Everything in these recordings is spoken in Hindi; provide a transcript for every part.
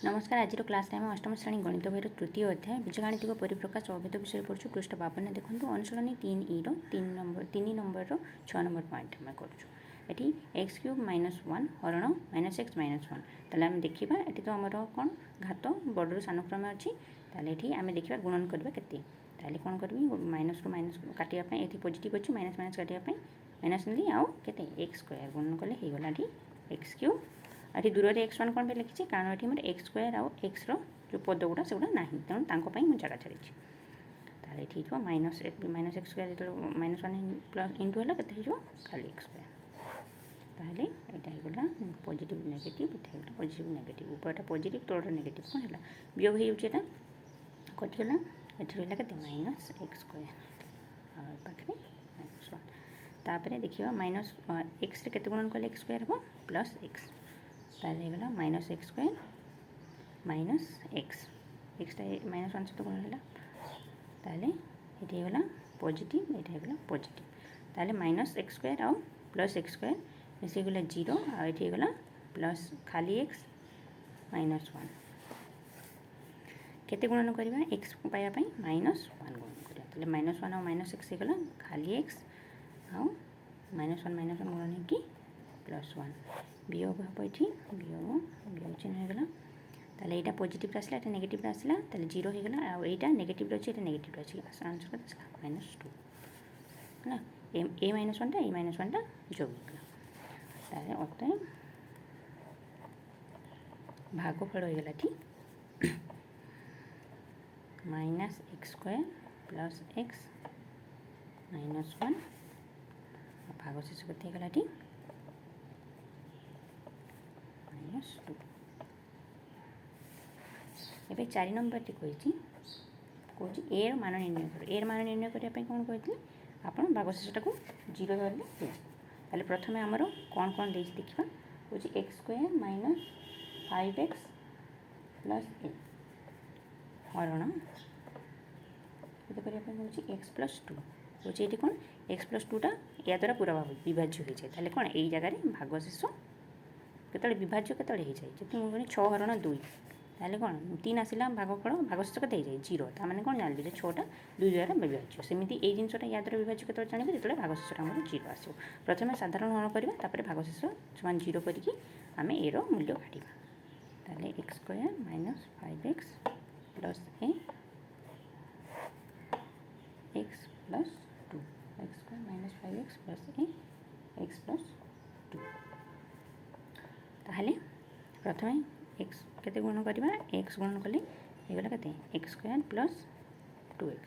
नमस्कार। आज क्लास टाइम अष्टम श्रेणी गणित बही तृतीय अध्याय बीजगाणितिक परिप्रकाश अभेद विषय पढ़ु। पृष्ठ 52 देखो अनुशीलनी 3 3 नंबर 6 नंबर पॉइंट आम करूँ एक्स क्यूब -1 हरण -x -1 ताले आम देखा ये तो आमर कौन घात बड़ू सान क्रम अच्छी ये आम देखा गुणन करवा के कौन करी माइनस टू माइनस काटापी ये पॉजिटिव अच्छी माइनस माइनस काटापी माइनस नहीं आउ के एक्स स्क्वायर गुणन कले हो गला एक्स क्यूब ये दूर x1 कौन पे लिखी कारण ये मोर एक्स स्क्वायर आउ एक्स रो पद गुड़ा से गुड़ा ना तेणु मुझे जगह छाड़ी ये माइनस एक्स स्क्वायर जो -1 प्लस इंटू है के खाली एक्स स्क्वायर ताहले यहाँ होगा पॉजिटिव नेगेटिव ये पॉजिटिव नेगेटिव ऊपर पॉजिटिव तोड़ नेगेटिव कौन है वियोग होगा कटिगला ये रहा के माइनस एक्स स्क्वायर पाखे -1 तापर देखिए माइनस एक्स के गुणन कले एक्स स्क्वायर हम प्लस एक्स ताला minus x square minus x एक्सटा -1 सहित गुण है ताले ये होगा पॉजिटिव ये होगा पॉजिटिव ताले माइनस एक्स स्क्वायर आउ प्लस एक्स स्क्वायर मिसे गला 0 आ ये होगा प्लस खाली एक्स -1 केते गुणन करवा एक्स पाइबापी -1 गुणन करवा -1 आउ -x होगा खाली एक्स आउ -1 गुणन कि +1 वियोग हम ये वियोग चिन्ह होगा ताले यहाँ पॉजिटिव आसला ये नेगेटिव आसला ताले 0 होगा आउ यहाँ नेगेटिव अच्छे ये नेगेटिव अच्छी आंसर -2 है ए -1 टा ए -1 टा जोग ताले अतएव भागफल होगा ठीक minus x square plus x -1 भाग शेष करते गला ठीक -2 एवं 4 नंबर टी कही ए मान निर्णय कर ए मान निर्णय करने कौन कहते आप भाग शेषटा को 0 धरले ताले प्रथम आमर कौन कौन दे देखा हूँ एक्स स्क्वायर -5x प्लस ए हरण ये करने एक्स प्लस 2 हूँ ये कौन एक्स प्लस 2टा या द्वारा पूरा विभाज्य हो जाए कौन यही जगह भाग शेष केत विभाज्य के हो जाए जी मुझे 6 हरण 2 ताले कौन 3 आसला भागफल भाग शेष के 0 ताने कौन जान 6टा 2 द्वारा विभाज्य सेमती ये जिनटा या द्वारा विभाज्य के जानवे जो भाग शेषटा आम 0 आस प्रथम साधारण हरण करवा भाग शेष समान 0 करके आम ए रूल्य काढ़ा ताले x square -5x plus a x plus 2 x square -5x plus a x plus 2 ताहले प्रथम एक्स केते गुण करवा एक्स गुण कले होगा के एक्स स्क्वायर प्लस 2x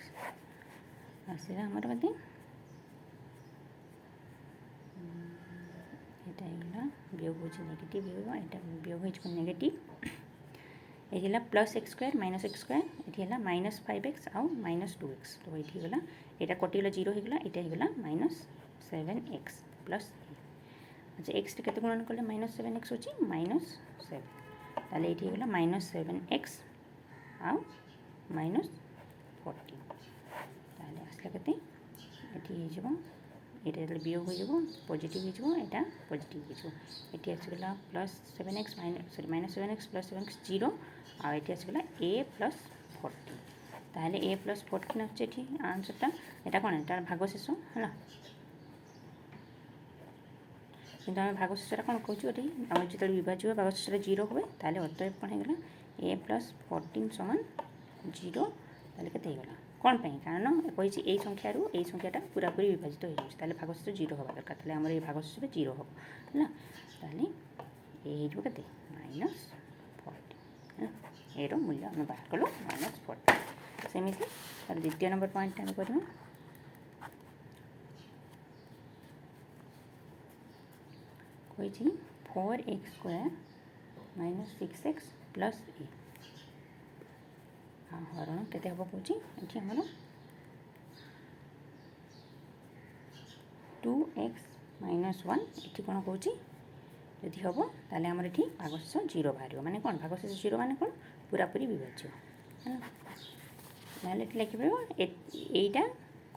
आसला आमर के यहाँ वियोग हो नेगेटिव यहाँ वियोग हो नेगेटिव ये plus x square -x square ये -5x आउ -2x तो ये होगा यहाँ कटिगला 0 होगा यहाँ होगा -7x प्लस अच्छा एक्स के गुणन कले -7x हो -7 ताले ये होगा -7x आउ -14 ताले आसला के ये वियोग हो पॉजिटिव हो यहाँ पॉजिटिव ये आसगला +7x sorry -7x plus 7x 0 आ ये आसगला a प्लस 14 ताहले a प्लस 14 अच्छे आंसरटा यहाँ कौन है भाग शेष है किंतु आम भाग शेषटा कौन कहे आम जो विभाज्य भाग शेषटा 0 हुए ताले अतएव कौन होगा a प्लस 14 समान 0 ताले के कौन पे कारण कही यही संख्यार यही संख्याटा पूरा पूरी विभाजित हो जाए भाग शेष 0 हवा दरकार ताले आमर ये भाग शेष 0 हम है ताले ये हो के -14 ए मूल्य आम बाहर कलु -14 सेमती द्वितीय नंबर पॉइंट आम कर कही 4x स्क्वायर -6x प्लस ए हरण केते हम कौन ये आमर 2x -1 ये कौन कौन जदि हम ताले आमर ये भाग शेष 0 बाहर माने कौन भाग शेष 0 माने कौन पूरा पूरी विभाज्य है ना लिखिपर यहीटा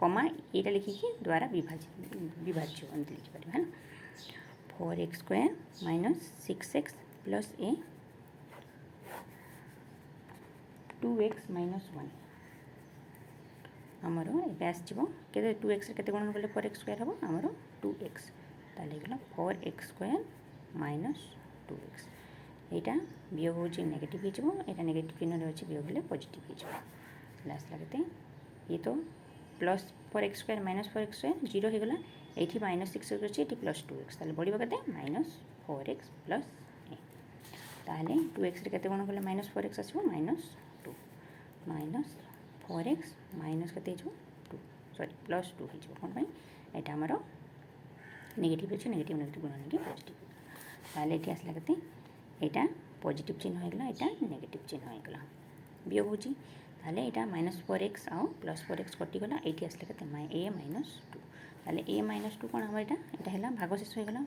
कमा यहाँ लिखिकी द्वारा विभाज्य लिखिपर है ना 4x स्क्वायर -6x प्लस ए 2x -1 आमर ये आसो के 2x के गुणन कले 4x स्क्वायर हम आमर 2x ताल 4x स्क्वायर -2x यहाँ वियोग हूँ नेगेटिव हो नेगेटिव चिन्ह अच्छे वियोग हेल्ले पॉजिटिव होसला के ये तो plus 4x square -4x square 0 होगला ये -6 अच्छे ये +2x ताल बढ़ के -4x प्लस ताहले 2x के गुण कले -4x आसो -2 -4x माइनस के 2 सॉरी +2 हो कौन यहाँ आमर नेगेटिव अच्छे नेगेटिव नेगेटिव गुण नहीं पॉजिटिव ताहले ये आसला के यहाँ पॉजिटिव चिन्ह होगा यहाँ नेगेटिव चिन्ह होगा वियोग हूँ ताहले यहाँ -4x आउ +4x कटिगला ये आसला के a -2 ताहले a -2 कौन हम यहाँ है भागशेष होगा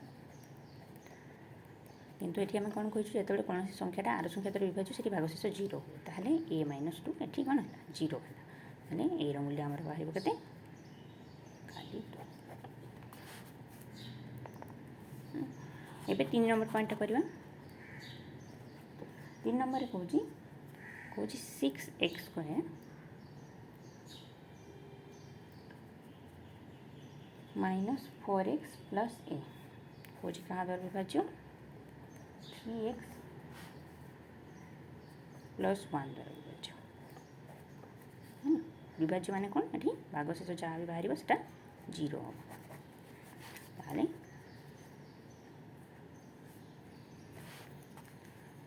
किंतु ये आम कौन कही जो कौन संख्याटा आर संख्या द्वारा विभाज्य से भागशेष 0 हुए ताहले a -2 ये कौन है 0 है ताहले a मूल्य आमर बाहर के खाली 2 एबे 3 नंबर पॉइंट करवा 3 नंबर कौन 6x square -4x plus a कौन क्या द्वारा विभाज्य 3x प्लस 1 द्वारा विभाज्य विभाज्य माने कौन ये भागशेष जहाँ भी बाहर से 0 हम ताले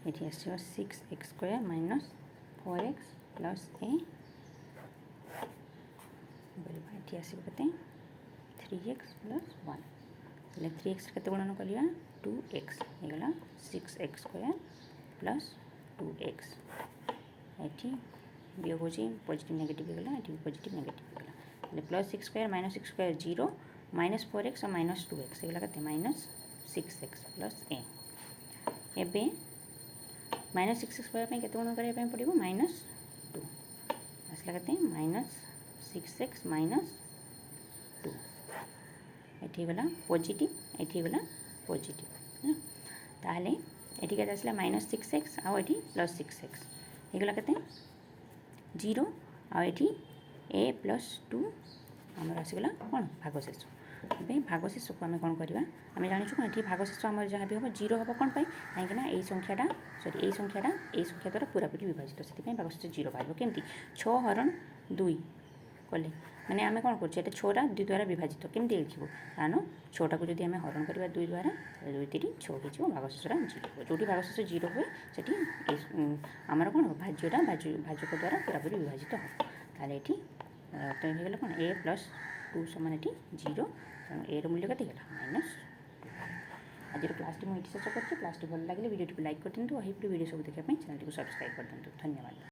ये आसो 6x square -4x plus a ये आसो के 3x प्लस 1 3x के गुणन कलिया 2x होगा 6x स्क्वायर प्लस 2x ये वियोग हूँ पॉजिटिव नेगेटिव होगा ये पॉजिटिव नेगेटिव होगा +6 स्क्वायर -6 स्क्वायर 0 -4x और -2x होगा के -6x प्लस a एबे -6 स्क्वायर के गुण करने पड़ो -2 आसला के -6x -2 ये गला पॉजिटिव ये गला पॉजिटिव है ताहले ये के आसला -6x आउ ये +6x होगा के 0 आउ a +2 आमर आसगला कौन भागशेष भागशेष को आम कौन करवा आम जाचु कौन ये भागशेष आम जहाँ भी हम 0 हम कौन कहीं यही संख्याटा सॉरी यही संख्याटा यही संख्या द्वारा पूरापूरी विभाजित से भागशेष 0 बाहर केमती 6 हरण 2 कले मैंने आम कौन कर 6टा 2 द्वारा विभाजित केमती लिखो कारण 6टा को जब आम हरण करवा 2 द्वारा 2 3 6 हो भागशेषटा 0 जो भागशेष 0 हुए से आमर कौन भाज्यटा भाजक द्वारा पूरापूरी विभाजित हो ताले ये तो ये कौन a +2 समान ये 0 तेणु a मूल्य के -2 आज क्लास मुझे शेष कर क्लास भल लगे वीडियो लाइक कर दिखाँ और वीडियो सब देखा चैनल को सब्सक्राइब कर दिखाँ धन्यवाद।